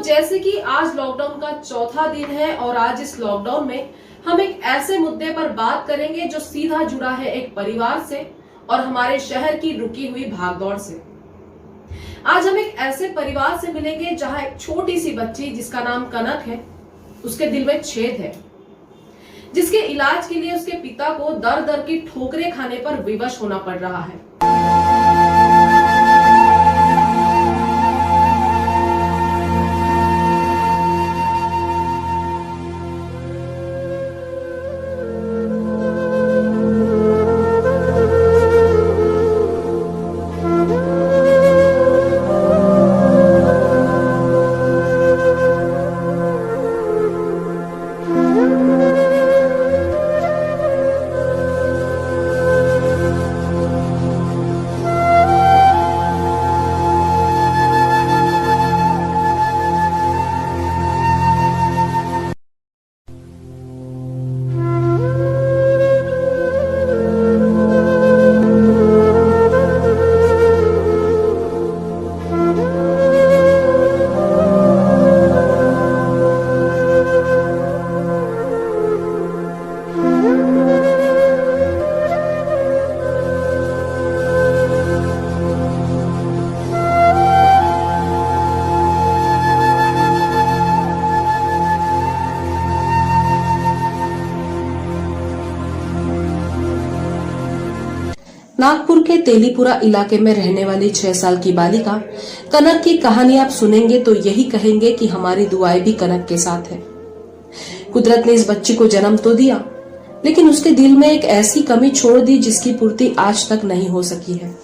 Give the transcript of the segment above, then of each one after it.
जैसे कि आज लॉकडाउन का चौथा दिन है और आज इस लॉकडाउन में हम एक ऐसे मुद्दे पर बात करेंगे जो सीधा जुड़ा है एक परिवार से और हमारे शहर की रुकी हुई भागदौड़ से। आज हम एक ऐसे परिवार से मिलेंगे जहां एक छोटी सी बच्ची जिसका नाम कनक है, उसके दिल में छेद है, जिसके इलाज के लिए उसके पिता को दर दर की ठोकरें खाने पर विवश होना पड़ रहा है। नागपुर के तेलीपुरा इलाके में रहने वाली 6 साल की बालिका कनक की कहानी आप सुनेंगे तो यही कहेंगे कि हमारी दुआएं भी कनक के साथ है। कुदरत ने इस बच्ची को जन्म तो दिया, लेकिन उसके दिल में एक ऐसी कमी छोड़ दी जिसकी पूर्ति आज तक नहीं हो सकी है।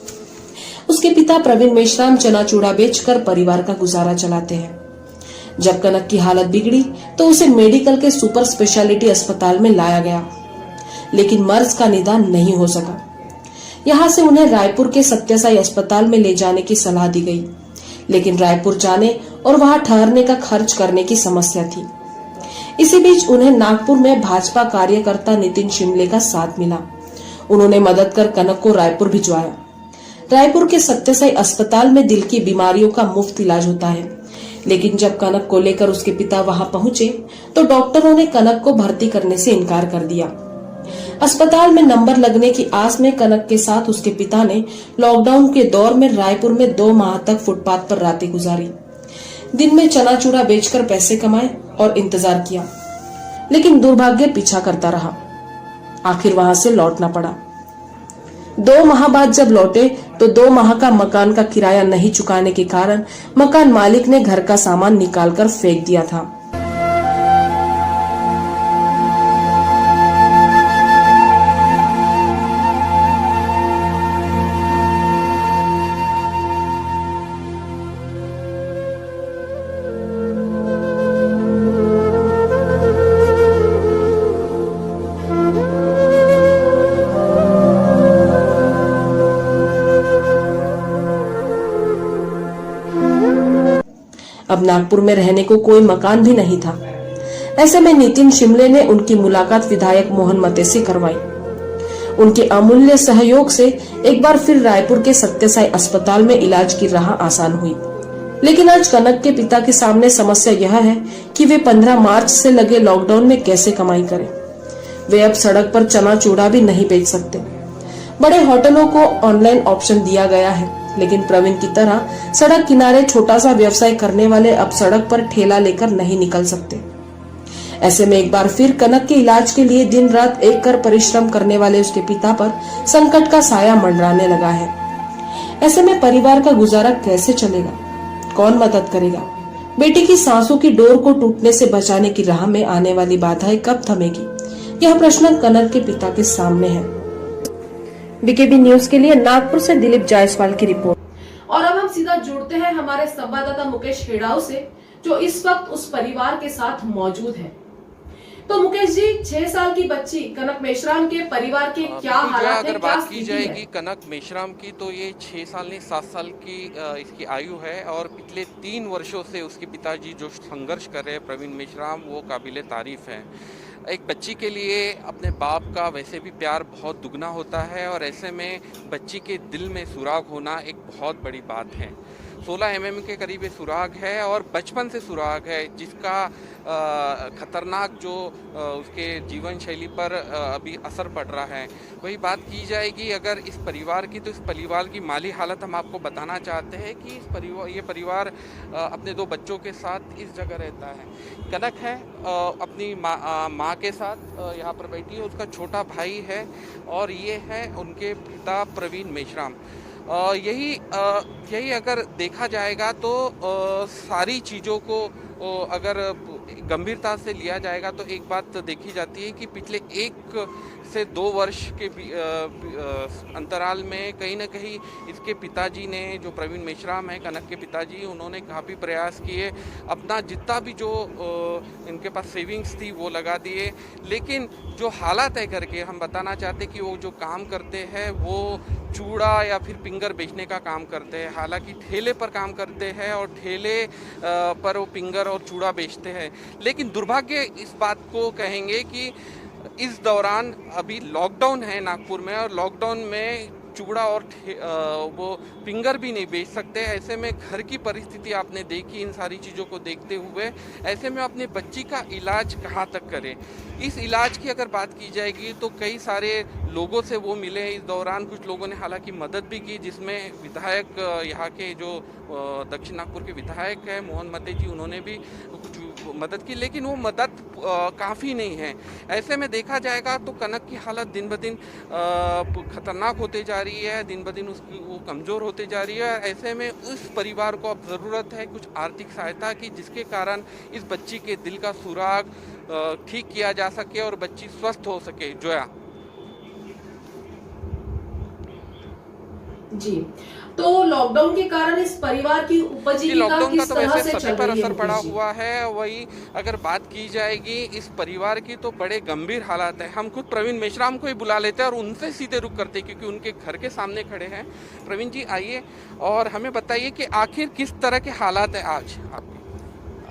उसके पिता प्रवीण मेश्राम चना चूड़ा बेचकर परिवार का गुजारा चलाते हैं। जब कनक की हालत बिगड़ी तो उसे मेडिकल के सुपर स्पेशलिटी अस्पताल में लाया गया, लेकिन मर्ज का निदान नहीं हो सका। यहाँ से उन्हें रायपुर के सत्यसाई अस्पताल में ले जाने की सलाह दी गई, लेकिन रायपुर जाने और वहां ठहरने का खर्च करने की समस्या थी। इसी बीच उन्हें नागपुर में भाजपा कार्यकर्ता नितिन शिमले का साथ मिला। उन्होंने मदद कर कनक को रायपुर भिजवाया। रायपुर के सत्यसाई अस्पताल में दिल की बीमारियों का मुफ्त इलाज होता है, लेकिन जब कनक को लेकर उसके पिता वहां पहुंचे तो डॉक्टरों ने कनक को भर्ती करने से इनकार कर दिया। अस्पताल में नंबर लगने की आस में कनक के साथ उसके पिता ने लॉकडाउन के दौर में रायपुर में 2 माह तक फुटपाथ पर रातें गुजारी। दिन में चना चूड़ा बेचकर पैसे कमाए और इंतजार किया, लेकिन दुर्भाग्य पीछा करता रहा। आखिर वहां से लौटना पड़ा। 2 माह बाद जब लौटे तो 2 माह का मकान का किराया नहीं चुकाने के कारण मकान मालिक ने घर का सामान निकालकर फेंक दिया था। अब नागपुर में रहने को कोई मकान भी नहीं था। ऐसे में नितिन शिमले ने उनकी मुलाकात विधायक मोहन मते से करवाई। उनके अमूल्य सहयोग से एक बार फिर रायपुर के सत्यसाई अस्पताल में इलाज की राह आसान हुई। लेकिन आज कनक के पिता के सामने समस्या यह है कि वे 15 मार्च से लगे लॉकडाउन में कैसे कमाई करें। वे अब सड़क पर चना चूड़ा भी नहीं बेच सकते। बड़े होटलों को ऑनलाइन ऑप्शन दिया गया है, लेकिन प्रवीण की तरह सड़क किनारे छोटा सा व्यवसाय करने वाले अब सड़क पर ठेला लेकर नहीं निकल सकते। ऐसे में एक बार फिर कनक के इलाज के लिए दिन रात एक कर परिश्रम करने वाले उसके पिता पर संकट का साया मंडराने लगा है। ऐसे में परिवार का गुजारा कैसे चलेगा? कौन मदद करेगा? बेटी की सांसों की डोर को टूटने से बचाने की राह में आने वाली बाधाएं कब थमेगी? यह प्रश्न कनक के पिता के सामने है। बीकेबी न्यूज के लिए नागपुर से दिलीप जायसवाल की रिपोर्ट। और अब हम सीधा जुड़ते हैं हमारे संवाददाता मुकेश हेड़ाऊ से, जो इस वक्त उस परिवार के साथ मौजूद है। तो मुकेश जी, 6 साल की बच्ची कनक मेश्राम के परिवार के क्या हालात हैं? अगर बात की जाएगी कनक मेश्राम की, तो ये 6 साल नहीं 7 साल की इसकी आयु है और पिछले 3 वर्षों से उसके पिताजी जो संघर्ष कर रहे हैं प्रवीण मेश्राम, वो काबिले तारीफ है। एक बच्ची के लिए अपने बाप का वैसे भी प्यार बहुत दुगना होता है और ऐसे में बच्ची के दिल में सुराग होना एक बहुत बड़ी बात है। 16 mm के करीब ये सुराग है और बचपन से सुराग है, जिसका खतरनाक जो उसके जीवन शैली पर अभी असर पड़ रहा है। वही बात की जाएगी अगर इस परिवार की, तो इस परिवार की माली हालत हम आपको बताना चाहते हैं कि ये परिवार अपने 2 बच्चों के साथ इस जगह रहता है। कनक है अपनी माँ के साथ यहाँ पर बैठी है, उसका छोटा भाई है और ये है उनके पिता प्रवीण मेश्राम। यही अगर देखा जाएगा तो सारी चीज़ों को अगर गंभीरता से लिया जाएगा तो एक बात देखी जाती है कि पिछले 1 से 2 वर्ष के अंतराल में कहीं ना कहीं इसके पिताजी ने, जो प्रवीण मेश्राम है कनक के पिताजी, उन्होंने काफ़ी प्रयास किए, अपना जितना भी जो इनके पास सेविंग्स थी वो लगा दिए, लेकिन जो हालात है घर के, हम बताना चाहते कि वो जो काम करते हैं वो चूड़ा या फिर पिंगर बेचने का काम करते हैं। हालांकि ठेले पर काम करते हैं और ठेले पर वो पिंगर और चूड़ा बेचते हैं, लेकिन दुर्भाग्य इस बात को कहेंगे कि इस दौरान अभी लॉकडाउन है नागपुर में और लॉकडाउन में चूड़ा और वो फिंगर भी नहीं बेच सकते। ऐसे में घर की परिस्थिति आपने देखी, इन सारी चीज़ों को देखते हुए ऐसे में अपने बच्ची का इलाज कहाँ तक करें। इस इलाज की अगर बात की जाएगी तो कई सारे लोगों से वो मिले इस दौरान। कुछ लोगों ने हालांकि मदद भी की, जिसमें विधायक यहाँ के जो दक्षिण नागपुर के विधायक हैं मोहन मते जी, उन्होंने भी कुछ मदद की, लेकिन वो मदद काफ़ी नहीं है। ऐसे में देखा जाएगा तो कनक की हालत दिन ब दिन खतरनाक होते जा रही है, दिन ब दिन उसकी वो कमज़ोर होते जा रही है। ऐसे में उस परिवार को अब ज़रूरत है कुछ आर्थिक सहायता की, जिसके कारण इस बच्ची के दिल का सुराग ठीक किया जा सके और बच्ची स्वस्थ हो सके। जोया जी, तो लॉकडाउन के कारण इस परिवार की उपजीविका लॉकडाउन का किस तो तरह वैसे से सभी चल पर रही है असर पड़ा मुकेश जी? हुआ है। वही अगर बात की जाएगी इस परिवार की तो बड़े गंभीर हालात है। हम खुद प्रवीण मेश्राम को ही बुला लेते हैं और उनसे सीधे रुख करते हैं, क्योंकि उनके घर के सामने खड़े हैं। प्रवीण जी आइए और हमें बताइए कि आखिर किस तरह के हालात है आज आपके?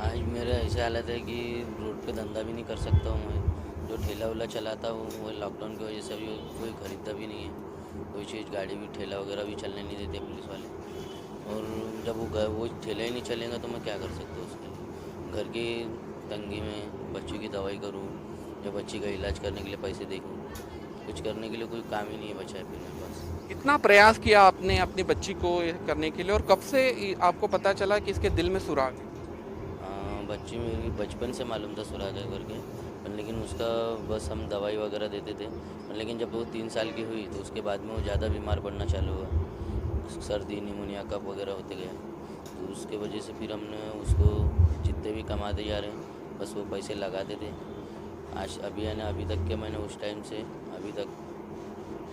आज मेरा ऐसा हालत है कि रोड पे धंधा भी नहीं कर सकता हूँ मैं। जो ठेला वेला चलाता हूँ वो लॉकडाउन की वजह से अभी कोई खरीदता भी नहीं है कोई चीज़। गाड़ी भी, ठेला वगैरह भी चलने नहीं देते पुलिस वाले। और जब वो ठेला ही नहीं चलेगा तो मैं क्या कर सकता हूँ उसके लिए। घर की तंगी में बच्ची की दवाई करूँ या बच्ची का इलाज करने के लिए पैसे देखूँ, कुछ करने के लिए कोई काम ही नहीं बचा है मेरे पास। कितना प्रयास किया आपने अपनी बच्ची को करने के लिए और कब से आपको पता चला कि इसके दिल में सुराग है? बच्ची मेरी बचपन से मालूम था सुराग है करके, लेकिन उसका बस हम दवाई वगैरह देते थे। लेकिन जब वो 3 साल की हुई तो उसके बाद में वो ज़्यादा बीमार पड़ना चालू हुआ, सर्दी, निमोनिया, कफ वगैरह होते गए। तो उसके वजह से फिर हमने उसको जितने भी कमाते जा रहे हैं बस वो पैसे लगाते थे। आज अभी है ना, अभी तक के मैंने उस टाइम से अभी तक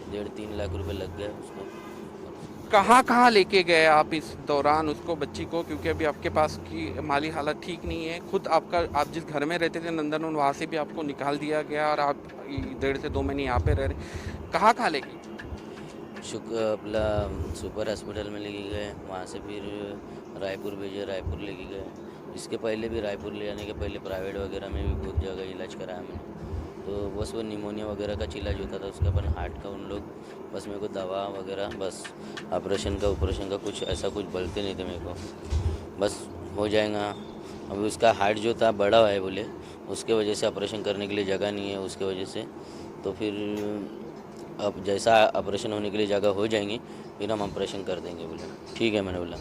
1.5-3 लाख रुपए लग गए उसको। कहाँ लेके गए आप इस दौरान उसको, बच्ची को? क्योंकि अभी आपके पास की माली हालत ठीक नहीं है। खुद आप जिस घर में रहते थे नंदनवन, वहाँ से भी आपको निकाल दिया गया और आप 1.5 से 2 महीने यहाँ पे रह रहे। कहाँ लेके? अपना सुपर हॉस्पिटल में लेके गए, वहाँ से फिर रायपुर भेजे, रायपुर लेके गए। इसके पहले भी रायपुर ले जाने के पहले प्राइवेट वगैरह में भी बहुत जगह इलाज कराया मैंने। तो बस वो निमोनिया वगैरह का इलाज होता था उसका, अपन हार्ट का उन लोग बस मेरे को दवा वगैरह, बस ऑपरेशन का कुछ ऐसा कुछ बोलते नहीं थे मेरे को, बस हो जाएगा। अभी उसका हार्ट जो था बड़ा है बोले, उसके वजह से ऑपरेशन करने के लिए जगह नहीं है उसके वजह से। तो फिर अब जैसा ऑपरेशन होने के लिए जगह हो जाएंगी फिर हम ऑपरेशन कर देंगे बोले। ठीक है मैंने बोला।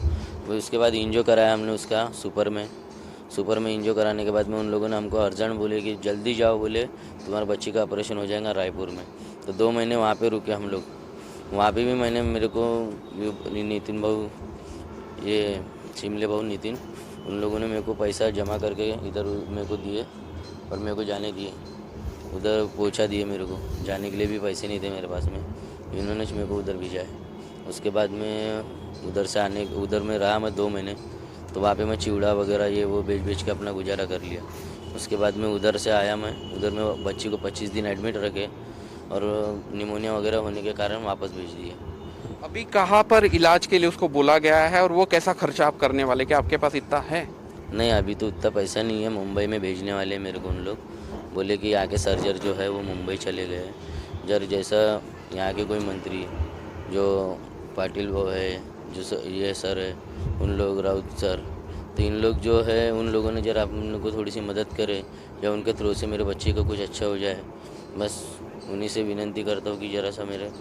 फिर उसके बाद इंजो कराया हमने उसका सुपर में इंजो कराने के बाद में उन लोगों ने हमको अर्जेंट बोले कि जल्दी जाओ, बोले तुम्हारे बच्ची का ऑपरेशन हो जाएगा रायपुर में। तो 2 महीने वहाँ पे रुके हम लोग। वहाँ पे भी मेरे को नितिन भाऊ, ये शिमले भाऊ नितिन, उन लोगों ने मेरे को पैसा जमा करके इधर मेरे को दिए और मेरे को जाने दिए, उधर पहुँचा दिए। मेरे को जाने के लिए भी पैसे नहीं थे मेरे पास में, इन्होंने मेरे को उधर भेजा है। उसके बाद में उधर में रहा मैं 2 महीने। तो वहाँ पे मैं चिवड़ा वगैरह ये वो बेच के अपना गुजारा कर लिया। उसके बाद में उधर से आया मैं, उधर में बच्ची को 25 दिन एडमिट रखे और निमोनिया वगैरह होने के कारण वापस भेज दिए। अभी कहाँ पर इलाज के लिए उसको बोला गया है और वो कैसा खर्चा आप करने वाले, क्या आपके पास इतना है? नहीं, अभी तो उतना पैसा नहीं है। मुंबई में भेजने वाले मेरे को उन लोग, बोले कि यहाँ के सर्जर जो है वो मुंबई चले गए। जैसा यहाँ के कोई मंत्री जो पाटिल वो है ये सर है, उन लोग राउत सर, तो इन लोग जो है उन लोगों ने जरा हम को थोड़ी सी मदद करे या उनके थ्रू से मेरे बच्चे को कुछ अच्छा हो जाए, बस उन्हीं से विनती करता हूँ कि ज़रा सा मेरे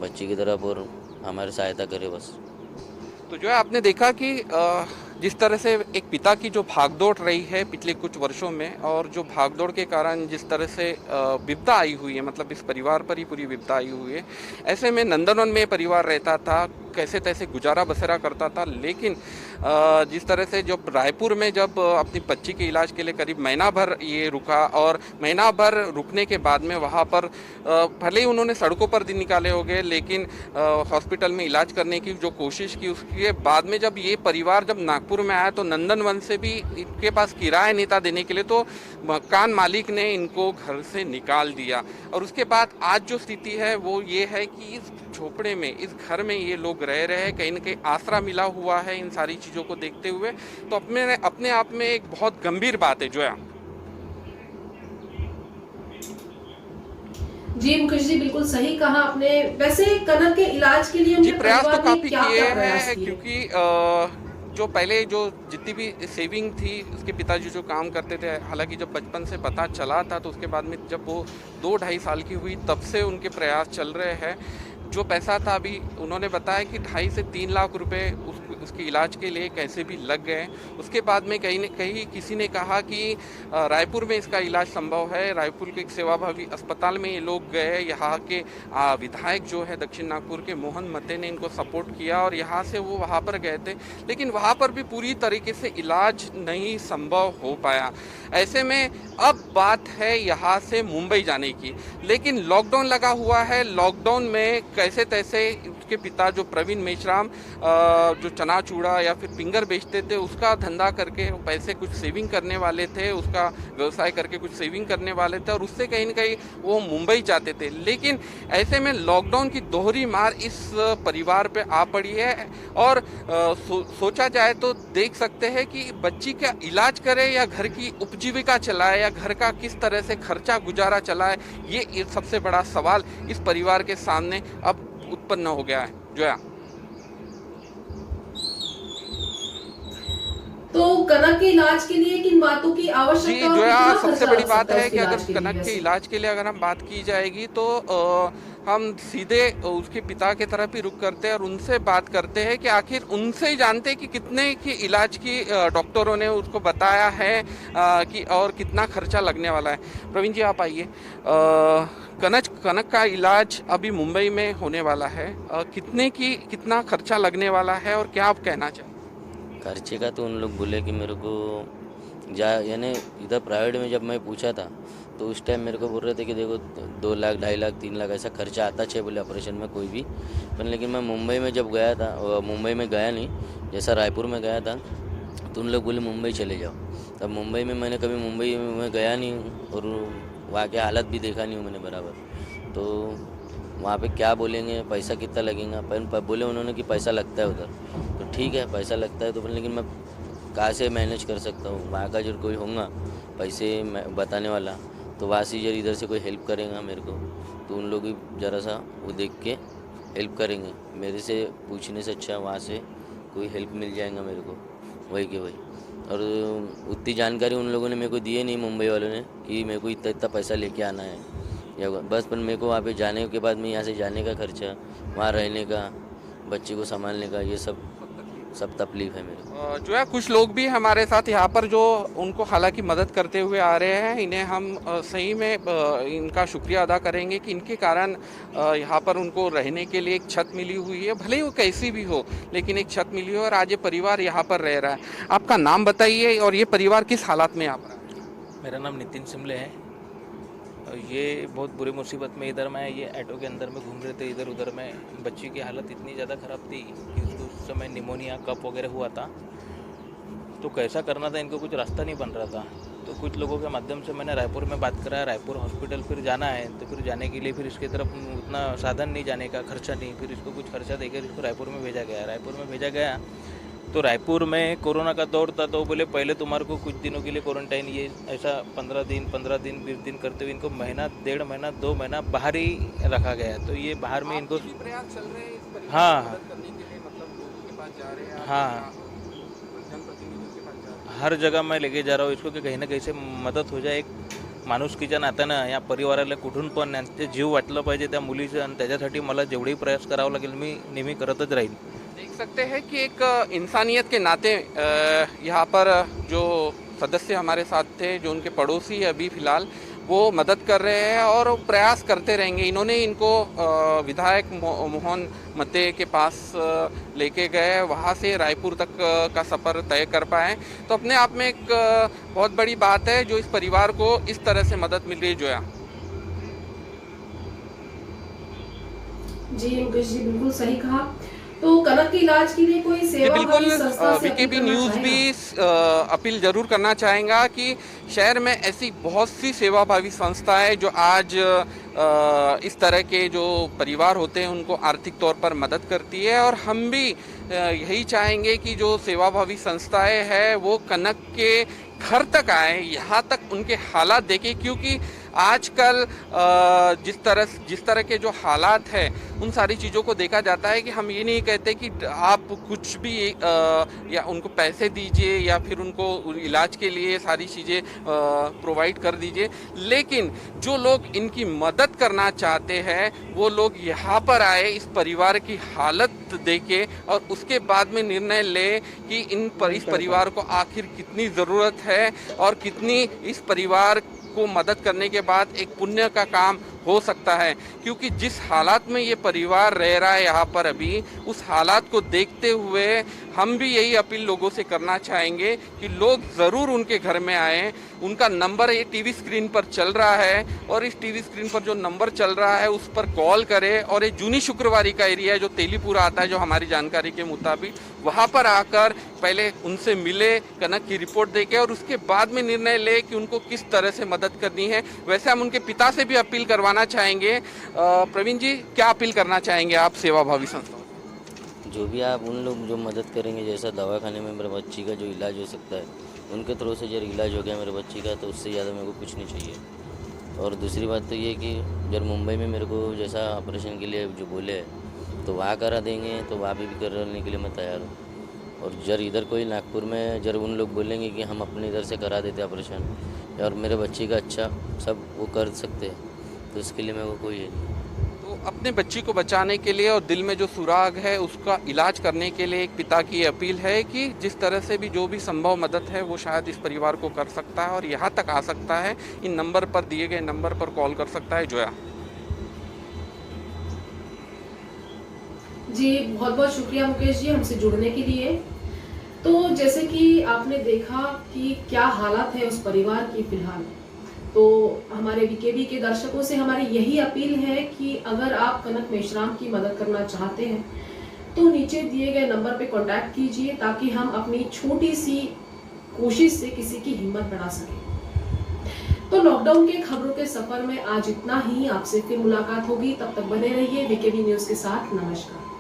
बच्चे की तरफ और हमारी सहायता करे बस। तो जो है आपने देखा कि जिस तरह से एक पिता की जो भागदौड़ रही है पिछले कुछ वर्षों में, और जो भागदौड़ के कारण जिस तरह से विपदा आई हुई है, मतलब इस परिवार पर ही पूरी विपदा आई हुई है। ऐसे में नंदनवन में परिवार रहता था, कैसे तैसे गुजारा बसरा करता था, लेकिन जिस तरह से जब रायपुर में जब अपनी बच्ची के इलाज के लिए करीब महीना भर ये रुका, और महीना भर रुकने के बाद में वहाँ पर भले ही उन्होंने सड़कों पर दिन निकाले हो गए, लेकिन हॉस्पिटल में इलाज करने की जो कोशिश की, उसके बाद में जब ये परिवार जब नागपुर में आया तो नंदनवन से भी इनके पास किराया नहीं था देने के लिए, तो मकान मालिक ने इनको घर से निकाल दिया। और उसके बाद आज जो स्थिति है वो ये है कि इस झोपड़े में, इस घर में ये लोग रह रहे हैं, कहीं ना कहीं आसरा मिला हुआ है इन सारी चीज़ों को देखते हुए। तो अपने आप में एक बहुत गंभीर बात है जो है। जी मुकेश जी, बिल्कुल सही कहा आपने। वैसे कनक के इलाज के लिए जी प्रयास तो काफी किए प्रयास हैं, किए? क्योंकि जो पहले जो जितनी भी सेविंग थी उसके पिताजी जो काम करते थे, हालांकि जब बचपन से पता चला था, तो उसके बाद में जब वो 2-2.5 साल की हुई तब से उनके प्रयास चल रहे हैं। जो पैसा था अभी उन्होंने बताया कि 2.5 से 3 लाख रुपए उसके इलाज के लिए कैसे भी लग गए। उसके बाद में कहीं न कहीं किसी ने कहा कि रायपुर में इसका इलाज संभव है। रायपुर के एक सेवाभावी अस्पताल में ये लोग गए। यहाँ के विधायक जो है दक्षिण नागपुर के मोहन मते ने इनको सपोर्ट किया और यहाँ से वो वहाँ पर गए थे, लेकिन वहाँ पर भी पूरी तरीके से इलाज नहीं संभव हो पाया। ऐसे में अब बात है यहाँ से मुंबई जाने की, लेकिन लॉकडाउन लगा हुआ है। लॉकडाउन में कैसे तैसे उसके पिता जो प्रवीण मेश्राम जो चना चूड़ा या फिर फिंगर बेचते थे, उसका धंधा करके पैसे कुछ सेविंग करने वाले थे, उसका व्यवसाय करके कुछ सेविंग करने वाले थे और उससे कहीं न कहीं वो मुंबई जाते थे। लेकिन ऐसे में लॉकडाउन की दोहरी मार इस परिवार पे आ पड़ी है और सोचा जाए तो देख सकते हैं कि बच्ची का इलाज करे या घर की उपजीविका चलाए या घर का किस तरह से खर्चा गुजारा चलाए, ये सबसे बड़ा सवाल इस परिवार के सामने अब उत्पन्न हो गया है। जोया, तो कनक के इलाज के लिए किन बातों की आवश्यकता जी जोया, कितना सबसे खर्चा बड़ी लग बात सकता है कि अगर उसके इलाज कनक के वैसे? इलाज के लिए अगर हम बात की जाएगी तो हम सीधे उसके पिता की तरफ ही रुख करते हैं और उनसे बात करते हैं कि आखिर उनसे ही जानते हैं कि कितने की इलाज की डॉक्टरों ने उसको बताया है कि और कितना खर्चा लगने वाला है। प्रवीण जी आप आइए। कनक का इलाज अभी मुंबई में होने वाला है, कितना खर्चा लगने वाला है और क्या आप कहना चाहें? खर्चे का तो उन लोग बोले कि मेरे को यानी इधर प्राइवेट में जब मैं पूछा था तो उस टाइम मेरे को बोल रहे थे कि देखो 2 लाख 2.5 लाख 3 लाख ऐसा खर्चा आता है बोले ऑपरेशन में कोई भी। पर लेकिन मैं मुंबई में जब गया था, मुंबई में गया नहीं, जैसा रायपुर में गया था तो उन लोग बोले मुंबई चले जाओ। तब मुंबई में मैंने कभी मुंबई में गया नहीं हूँ और वहाँ के हालत भी देखा नहीं हूँ मैंने बराबर, तो वहाँ पे क्या बोलेंगे, पैसा कितना लगेगा। पर बोले उन्होंने कि पैसा लगता है उधर, तो ठीक है पैसा लगता है तो, लेकिन मैं कहाँ से मैनेज कर सकता हूँ? वहाँ का जो कोई होगा पैसे बताने वाला, तो वहाँ से इधर से कोई हेल्प करेगा मेरे को, तो उन लोग भी ज़रा सा वो देख के हेल्प करेंगे। मेरे से पूछने से अच्छा वहाँ से कोई हेल्प मिल जाएगा मेरे को, वही के वही। और उतनी जानकारी उन लोगों ने मेरे को दी नहीं, मुंबई वालों ने, कि मेरे को इतना पैसा लेके आना है या बस। पर मेरे को वहाँ पे जाने के बाद में यहाँ से जाने का खर्चा, वहाँ रहने का, बच्चे को संभालने का, ये सब तकलीफ है मेरे को। जो है कुछ लोग भी हमारे साथ यहाँ पर जो उनको हालांकि मदद करते हुए आ रहे हैं, इन्हें हम सही में इनका शुक्रिया अदा करेंगे कि इनके कारण यहाँ पर उनको रहने के लिए एक छत मिली हुई है, भले ही वो कैसी भी हो लेकिन एक छत मिली हो और आज ये परिवार यहाँ पर रह रहा है। आपका नाम बताइए और ये परिवार किस हालात में यहाँ पर है? मेरा नाम नितिन सिमले है। ये बहुत बुरी मुसीबत में इधर मैं ये ऑटो के अंदर में घूम रहे थे, इधर उधर में बच्ची की हालत इतनी ज़्यादा ख़राब थी कि उसको उस समय निमोनिया कफ वगैरह हुआ था। तो कैसा करना था, इनको कुछ रास्ता नहीं बन रहा था। तो कुछ लोगों के माध्यम से मैंने रायपुर में बात कराया, रायपुर हॉस्पिटल फिर जाना है, तो फिर जाने के लिए फिर इसकी तरफ उतना साधन नहीं, जाने का खर्चा नहीं, फिर इसको कुछ खर्चा देकर इसको रायपुर में भेजा गया। रायपुर में भेजा गया तो रायपुर में कोरोना का दौर था, तो बोले पहले तुम्हारे को कुछ दिनों के लिए क्वारंटाइन, ये ऐसा 15 दिन 20 दिन करते हुए इनको महीना 1.5 महीना 2 महीना बाहर ही रखा गया। तो ये बाहर में इनको प्रयास चल रहे हैं इस परिवार हाँ को मदद करने के लिए, मतलब पास जा रहे हैं, हाँ। जनप्रतिनिधियों के पास जा रहे हैं? हर जगह मैं लेके जा रहा हूँ इसको की काही ना काही मदत हो जाए. एक माणुसकीच्या नात्यानं या परिवाराला कुठून पण त्यांचे जीव वाटलं पाहिजे त्या मुलीचं आणि त्याच्यासाठी मला जेवढेही प्रयास करावं लागेल मी नेहमी करतच राहील. देख सकते हैं कि एक इंसानियत के नाते यहाँ पर जो सदस्य हमारे साथ थे, जो उनके पड़ोसी अभी फिलहाल वो मदद कर रहे हैं और प्रयास करते रहेंगे. इन्होंने इनको विधायक मोहन मते के पास लेके गए, वहाँ से रायपुर तक का सफ़र तय कर पाए. तो अपने आप में एक बहुत बड़ी बात है जो इस परिवार को इस तरह से मदद मिल रही है. जोया जी मुकेश जी बिल्कुल सही कहा. तो कनक के इलाज के लिए कोई जी सेवा बिल्कुल. संस्था से वीकेबी अपील करना न्यूज़ चाहेगा? भी अपील जरूर करना चाहेगा कि शहर में ऐसी बहुत सी सेवाभावी संस्थाएं जो आज इस तरह के जो परिवार होते हैं उनको आर्थिक तौर पर मदद करती है. और हम भी यही चाहेंगे कि जो सेवाभावी संस्थाएं हैं वो कनक के घर तक आए, यहाँ तक उनके हालात देखें, क्योंकि आजकल जिस तरह के जो हालात हैं उन सारी चीज़ों को देखा जाता है कि हम ये नहीं कहते कि आप कुछ भी या उनको पैसे दीजिए या फिर उनको इलाज के लिए सारी चीज़ें प्रोवाइड कर दीजिए, लेकिन जो लोग इनकी मदद करना चाहते हैं वो लोग यहाँ पर आए, इस परिवार की हालत देखे और उसके बाद में निर्णय ले कि इस परिवार को आखिर कितनी ज़रूरत है और कितनी इस परिवार को मदद करने के बाद एक पुण्य का काम हो सकता है. क्योंकि जिस हालात में ये परिवार रह रहा है यहाँ पर अभी, उस हालात को देखते हुए हम भी यही अपील लोगों से करना चाहेंगे कि लोग ज़रूर उनके घर में आएँ. उनका नंबर ये टीवी स्क्रीन पर चल रहा है और इस टीवी स्क्रीन पर जो नंबर चल रहा है उस पर कॉल करें. और ये जूनी शुक्रवारी का एरिया है जो तेलीपुरा आता है, जो हमारी जानकारी के मुताबिक, वहाँ पर आकर पहले उनसे मिले, कनक की रिपोर्ट देके और उसके बाद में निर्णय ले कि उनको किस तरह से मदद करनी है. वैसे हम उनके पिता से भी अपील करवाना चाहेंगे. प्रवीण जी, क्या अपील करना चाहेंगे आप सेवाभावी संस्थाओं? जो भी आप उन लोग जो मदद करेंगे, जैसा दवाखाने में मेरे बच्ची का जो इलाज हो सकता है उनके थ्रू से जब इलाज हो गया मेरे बच्ची का, तो उससे ज़्यादा मेरे को कुछ नहीं चाहिए. और दूसरी बात तो ये कि जब मुंबई में मेरे को जैसा ऑपरेशन के लिए जो बोले तो वहाँ करा देंगे, तो वहाँ भी करने के लिए मैं तैयार हूँ. और जब इधर कोई नागपुर में जब उन लोग बोलेंगे कि हम अपने इधर से करा देते ऑपरेशन और मेरे बच्ची का अच्छा सब वो कर सकते हैं, तो इसके लिए मेरे को कोई है नहीं. तो अपने बच्ची को बचाने के लिए और दिल में जो सुराग है उसका इलाज करने के लिए एक पिता की अपील है कि जिस तरह से भी जो भी संभव मदद है वो शायद इस परिवार को कर सकता है और यहाँ तक आ सकता है. इन नंबर पर, दिए गए नंबर पर कॉल कर सकता है. जोया जी बहुत बहुत शुक्रिया मुकेश जी हमसे जुड़ने के लिए. तो जैसे कि आपने देखा कि क्या हालात है उस परिवार की फिलहाल, तो हमारे वीकेबी के दर्शकों से हमारी यही अपील है कि अगर आप कनक मेश्राम की मदद करना चाहते हैं तो नीचे दिए गए नंबर पे कांटेक्ट कीजिए ताकि हम अपनी छोटी सी कोशिश से किसी की हिम्मत बढ़ा सकें. तो लॉकडाउन के खबरों के सफर में आज इतना ही. आपसे फिर मुलाकात होगी, तब तक बने रहिए वीकेबी न्यूज के साथ. नमस्कार.